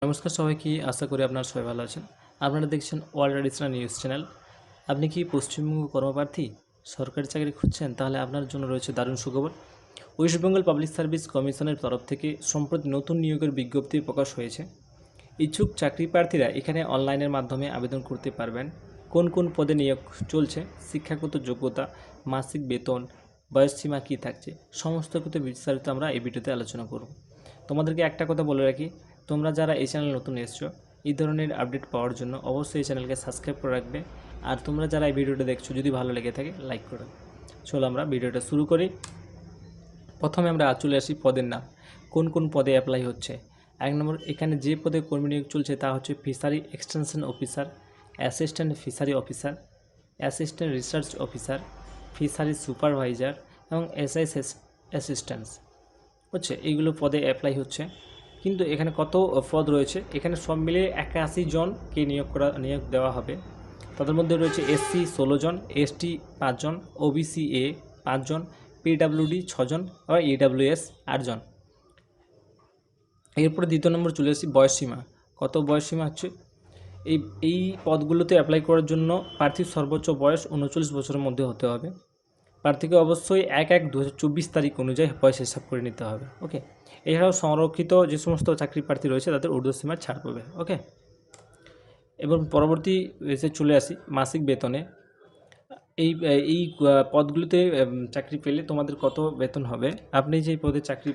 নমস্কার সবাইকে, আশা করি আপনারা সবাই ভালো আছেন। আপনারা দেখছেন ওয়ার্ল্ড ট্র্যাডিশনাল নিউজ চ্যানেল। আপনি কি পশ্চিমবঙ্গ কর্মপ্রার্থী, সরকারি চাকরি খুঁজছেন? তাহলে আপনার জন্য রয়েছে দারুণ সুখবর। ওয়েস্ট বেঙ্গল পাবলিক সার্ভিস কমিশনের তরফ থেকে সম্প্রতি নতুন নিয়োগের বিজ্ঞপ্তি প্রকাশ হয়েছে। ইচ্ছুক চাকরি প্রার্থীরা এখানে অনলাইনের মাধ্যমে আবেদন করতে পারবেন। কোন কোন পদে নিয়োগ চলছে, শিক্ষাগত যোগ্যতা, মাসিক বেতন, বয়সসীমা কী থাকছে, সমস্ত কিছু বিস্তারিত আমরা এই ভিডিওতে আলোচনা করব। তোমাদেরকে একটা কথা বলে রাখি, তোমরা যারা এই চ্যানেল নতুন এসছো, এই ধরনের আপডেট পাওয়ার জন্য অবশ্যই এই চ্যানেলকে সাবস্ক্রাইব করে রাখবে। আর তোমরা যারা এই ভিডিওটা দেখছো, যদি ভালো লেগে থাকে লাইক করো। চলো আমরা ভিডিওটা শুরু করি। প্রথমে আমরা চলে আসি পদের নাম, কোন কোন পদে অ্যাপ্লাই হচ্ছে। 1 নম্বর, এখানে যে পদে কর্মী নিয়োগ চলছে তা হচ্ছে fishery extension officer, assistant fishery officer, assistant research officer, fishery supervisor এবং এসআইএস অ্যাসিস্ট্যান্টস হচ্ছে, এইগুলো পদে অ্যাপ্লাই হচ্ছে। কিন্তু এখানে কত পদ রয়েছে, এখানে সব মিলিয়ে 81 জনকে নিয়োগ দেওয়া হবে। তাদের মধ্যে রয়েছে এসসি 16 জন, এসটি 5 জন, ওবিসি 5 জন, পিডাব্লিউডি 6 জন আর ইডাব্লিউএস 8 জন। এরপরে দ্বিতীয় নম্বর চলে আসি বয়সসীমা। কত বয়সসীমা হচ্ছে, এই পদগুলোতে অ্যাপ্লাই করার জন্য প্রার্থীর সর্বোচ্চ বয়স 39 বছরের মধ্যে হতে হবে। প্রার্থীকে অবশ্যই 1/1/2024 তারিখ অনুযায়ী বয়স হিসাব করে নিতে হবে। ওকে, এছাড়াও সংরক্ষিত যে সমস্ত চাকরি প্রার্থী রয়েছে তাদের ঊর্ধ্বসীমা ছাড় পাবে। ওকে, এবং পরবর্তী এসে চলে আসি মাসিক বেতনে। এই এই পদগুলোতে চাকরি পেলে তোমাদের কত বেতন হবে। আপনি যে পদে চাকরি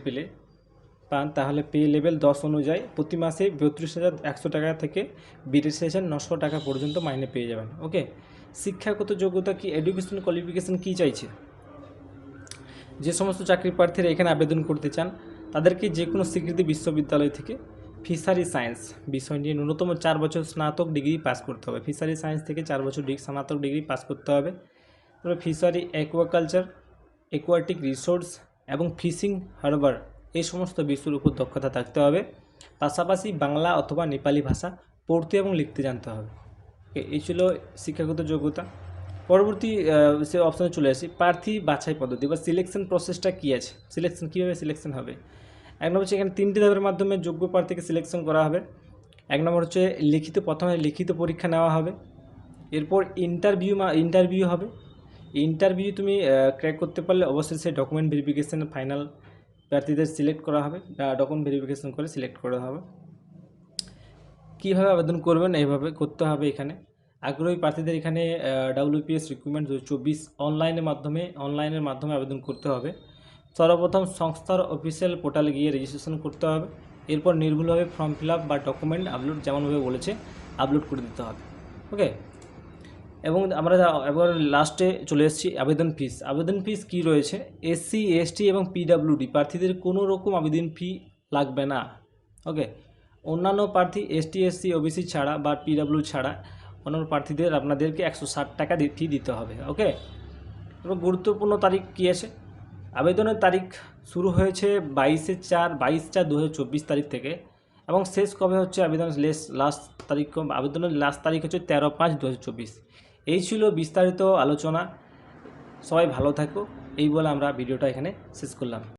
পান তাহলে পে লেভেল 10 অনুযায়ী প্রতি মাসে 32,100 টাকা থেকে 82,900 টাকা পর্যন্ত মাইনে পেয়ে যাবেন। ওকে, শিক্ষাগত যোগ্যতা কি, এডুকেশন কোয়ালিফিকেশন কী চাইছে। যে সমস্ত চাকরি প্রার্থীরা এখানে আবেদন করতে চান তাদেরকে যে কোনো স্বীকৃতি বিশ্ববিদ্যালয় থেকে ফিশারি সায়েন্স বিষয় নিয়ে ন্যূনতম 4 বছর স্নাতক ডিগ্রি পাস করতে হবে। ফিশারি সায়েন্স থেকে 4 বছর স্নাতক ডিগ্রি পাস করতে হবে। তারপরে ফিশারি অ্যাকোয়াকালচার, অ্যাকোয়াটিক রিসোর্স এবং ফিশিং হারবার, এই সমস্ত বিষয়ের উপর দক্ষতা থাকতে হবে। পাশাপাশি বাংলা অথবা নেপালি ভাষা পড়তে এবং লিখতে জানতে হবে। এই ছিল শিক্ষাগত যোগ্যতা। পরবর্তী সে অপশানে চলে আসি, প্রার্থী বাছাই পদ্ধতি বা সিলেকশন প্রসেসটা কী আছে, কীভাবে সিলেকশন হবে। 1 নম্বর হচ্ছে এখানে 3টি ধাপের মাধ্যমে যোগ্য প্রার্থীকে সিলেকশন করা হবে। 1 নম্বর হচ্ছে প্রথমে লিখিত পরীক্ষা নেওয়া হবে। এরপর ইন্টারভিউ হবে। ইন্টারভিউ তুমি ক্র্যাক করতে পারলে অবশ্যই সেই ডকুমেন্ট ভেরিফিকেশান ফাইনাল প্রার্থীদের সিলেক্ট করা হবে, ডকুমেন্ট ভেরিফিকেশান করে সিলেক্ট করা হবে। কীভাবে আবেদন করবেন, এইভাবে করতে হবে। এখানে আগ্রহী প্রার্থীদের এখানে WPS রিক্রুটমেন্ট 2024 অনলাইনের মাধ্যমে আবেদন করতে হবে। সর্বপ্রথম সংস্থার অফিসিয়াল পোর্টালে গিয়ে রেজিস্ট্রেশন করতে হবে। এরপর নির্ভুলভাবে ফর্ম ফিল আপ বা ডকুমেন্ট আপলোড যেমনভাবে বলেছে আপলোড করে দিতে হবে। ওকে, এবং আমরা এবার লাস্টে চলে এসেছি আবেদন ফিস কী রয়েছে। SC ST এবং PWD প্রার্থীদের কোনো রকম আবেদন ফি লাগবে না। ওকে, অন্যান্য প্রার্থী ST SC OBC ছাড়া বা PW ছাড়া অন্যান্য প্রার্থীদের আপনাদেরকে 160 টাকা ফি দিতে হবে। ওকে, এবং গুরুত্বপূর্ণ তারিখ কী আছে, আবেদনের তারিখ শুরু হয়েছে 22/4/2024 তারিখ থেকে এবং শেষ কবে হচ্ছে আবেদনের লাস্ট তারিখ হচ্ছে 13/5/2024। এই ছিল বিস্তারিত আলোচনা। সবাই ভালো থাকো, এই বলে আমরা ভিডিওটা এখানে শেষ করলাম।